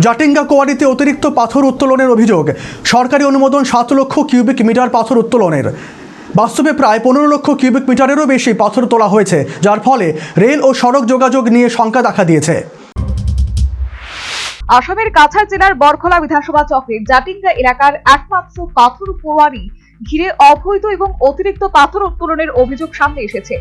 জাটিঙ্গা কোয়ারিতে অতিরিক্ত পাথর উত্তোলনের অভিযোগ। সরকারি অনুমোদন 7 লক্ষ কিউবিক মিটার পাথর উত্তোলনের। বাস্তবে প্রায় 15 লক্ষ কিউবিক মিটারেরও বেশি পাথর তোলা হয়েছে, যার ফলে রেল ও সড়ক যোগাযোগ নিয়ে শঙ্কা দেখা দিয়েছে। আসামের কাছাড় জেলার বরখলা বিধানসভা চক্রের জাটিঙ্গা এলাকার একমাত্র পাথর কোয়ারি ঘিরে অবৈধ এবং অতিরিক্ত পাথর উত্তোলনের অভিযোগ সামনে এসেছে।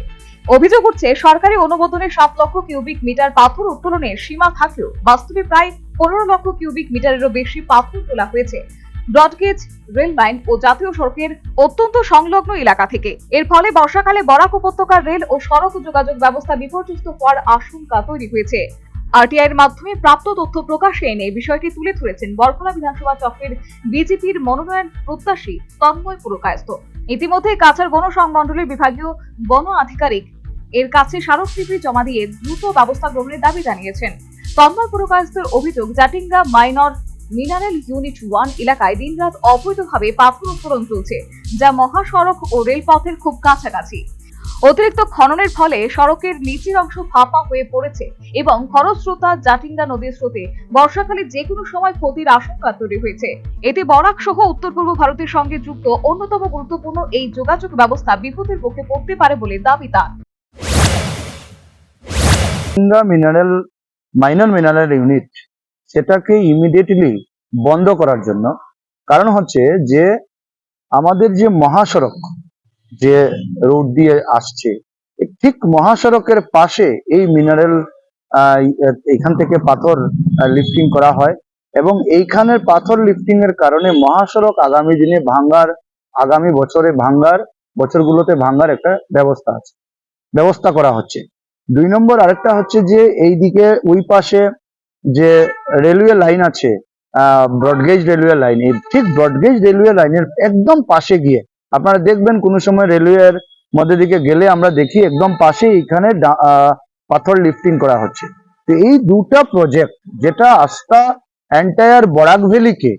অভিযোগ উঠছে, সরকারি অনুমোদনে 7 লক্ষ কিউবিক মিটার পাথর উত্তোলনের সীমা থাকলেও বাস্তবে প্রায় 15 লক্ষ কিউবিক মিটারেরও বেশি পাথর তোলা হয়েছে ব্রডগেজ রেল লাইন ও জাতীয় সড়কের অত্যন্ত সংলগ্ন এলাকা থেকে। এর ফলে বর্ষাকালে বরাক উপত্যকার রেল ও সড়ক যোগাযোগ ব্যবস্থা বিপর্যস্ত হওয়ার আশঙ্কা তৈরি হয়েছে। আরটিআই এর মাধ্যমে প্রাপ্ত তথ্য প্রকাশে এনে বিষয়টি তুলে ধরেছেন বরখলা বিধানসভা চক্রের বিজেপির মনোনয়ন প্রত্যাশী তন্ময় পুরকায়স্থ। ইতিমধ্যে কাছাড় বন সংমণ্ডলের বিভাগীয় বন আধিকারিক এর কাছে স্মারকলিপি জমা দিয়ে দ্রুত ব্যবস্থা গ্রহণের দাবি জানিয়েছেন। তন্ময় পুরকায়স্থের অভিযোগ, জাটিঙ্গা মাইনর মিনারেল ইউনিট 1 এলাকায় দিনরাত অবৈধভাবে পাথর উত্তোলন চলছে, যা মহাসড়ক ও রেলপথের খুব কাছাকাছি। অতিরিক্ত খননের ফলে সড়কের নিচের অংশ ফাঁপা হয়ে পড়েছে এবং খরস্রোতা জাটিঙ্গা নদীর স্রোতে বর্ষাকালে যে কোনো সময় ক্ষতির আশঙ্কা তৈরি হয়েছে। এতে বরাক সহ উত্তর পূর্ব ভারতের সঙ্গে যুক্ত অন্যতম গুরুত্বপূর্ণ এই যোগাযোগ ব্যবস্থা বিপদের মুখে পড়তে পারে বলে দাবি তার। মাইনর মিনারেল ইউনিট সেটাকে ইমিডিয়েটলি বন্ধ করার জন্য কারণ হচ্ছে যে আমাদের যে মহাসড়ক যে রোড দিয়ে আসছে, ঠিক মহাসড়কের পাশে এই মিনারেল এখান থেকে পাথর লিফটিং করা হয় এবং এইখানের পাথর লিফটিং এর কারণে মহাসড়ক আগামী দিনে আগামী বছরগুলোতে ভাঙ্গার একটা ব্যবস্থা করা হচ্ছে। 2 নম্বর আরেকটা হচ্ছে যে এইদিকে ওই পাশে যে রেলওয়ে লাইন আছে, ব্রডগেজ রেলওয়ে লাইন, এই ঠিক ব্রডগেজ রেলওয়ে লাইনের একদম পাশে গিয়ে আপনারা দেখবেন কোনো সময় রেলওয়ের মধ্যে দিকে গেলে আমরা দেখি একদম পাশে এখানে পাথর লিফটিং করা হচ্ছে। তো এই দুটা প্রজেক্ট যেটা আস্থা এন্টায়ার বরাক ভ্যালিকে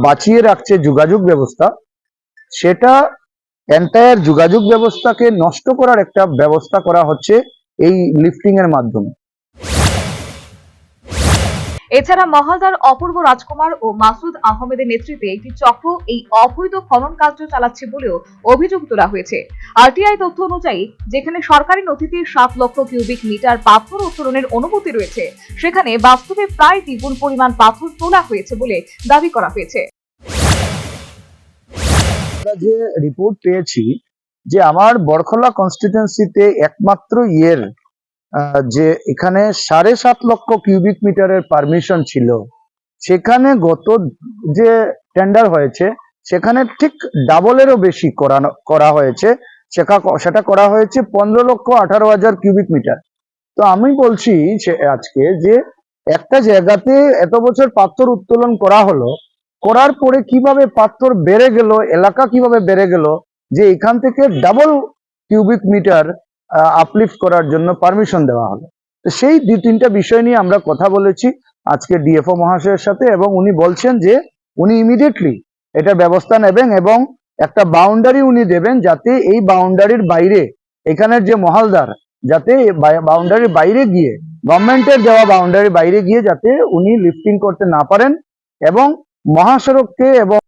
বাঁচিয়ে রাখছে যোগাযোগ ব্যবস্থা, সেটা এন্টায়ার যোগাযোগ ব্যবস্থাকে নষ্ট করার একটা ব্যবস্থা করা হচ্ছে এই লিফটিং এর মাধ্যমে। এছাড়া মহালদার অপূর্ব রাজকুমার ও মাসুদ আহমেদের নেতৃত্বে একটি চক্র এই অবৈধ খনন কার্য চালাচ্ছে বলেও অভিযোগ তোলা হয়েছে। আরটিআই তথ্য অনুযায়ী যেখানে সরকারি নথিতে 7 লক্ষ কিউবিক মিটার পাথর উত্তোলনের অনুমতি রয়েছে, সেখানে বাস্তবে প্রায় দ্বিগুণ পরিমাণ পাথর তোলা হয়েছে বলে দাবি করা হয়েছে। আমরা যে রিপোর্ট পেয়েছি যে আমার বরখলা কনস্টিটিউয়েন্সিতে একমাত্র যে এখানে 7.5 লক্ষ কিউবিক মিটারের পারমিশন ছিল, সেখানে গত যে টেন্ডার হয়েছে সেখানে ঠিক ডাবলেরও বেশি করা হয়েছে। সেটা করা হয়েছে 15,18,000 কিউবিক মিটার। তো আমি বলছি আজকে যে একটা জায়গাতে এত বছর পাথর উত্তোলন করা হলো, করার পরে কিভাবে পাথর বেড়ে গেল, এলাকা কিভাবে বেড়ে গেল যে এখান থেকে ডাবল কিউবিক মিটার আপলিফট করার জন্য পারমিশন দেওয়া হলো। তো সেই 2-3টা বিষয় নিয়ে আমরা কথা বলেছি আজকে ডিএফও মহাশয়ের সাথে এবং উনি বলছেন যে উনি ইমিডিয়েটলি এটা ব্যবস্থা নেবেন এবং একটা বাউন্ডারি উনি দেবেন, যাতে এই বাউন্ডারির বাইরে এখানের যে মহালদার যাতে বাউন্ডারির বাইরে গিয়ে গভর্নমেন্টের দেওয়া বাউন্ডারির বাইরে গিয়ে যাতে উনি লিফটিং করতে না পারেন এবং মহাসড়ককে এবং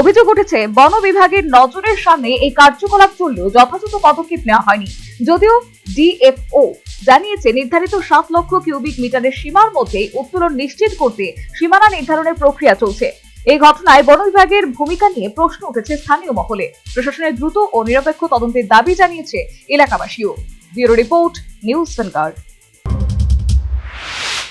অভিযোগ উঠেছে, বন বিভাগের নজরের সামনে এই কার্যকলাপ চললেও যথাযথ পদক্ষেপ নেওয়া হয়নি। যদিও ডিএফও জানিয়েছে নির্ধারিত 7 লক্ষ কিউবিক মিটারের সীমার মধ্যে উত্তোলন নিশ্চিত করতে সীমানা নির্ধারণের প্রক্রিয়া চলছে। এই ঘটনায় বন বিভাগের ভূমিকা নিয়ে প্রশ্ন উঠেছে স্থানীয় মহলে। প্রশাসনের দ্রুত ও নিরপেক্ষ তদন্তের দাবি জানিয়েছে এলাকাবাসীও। Bureau report, news vanguard.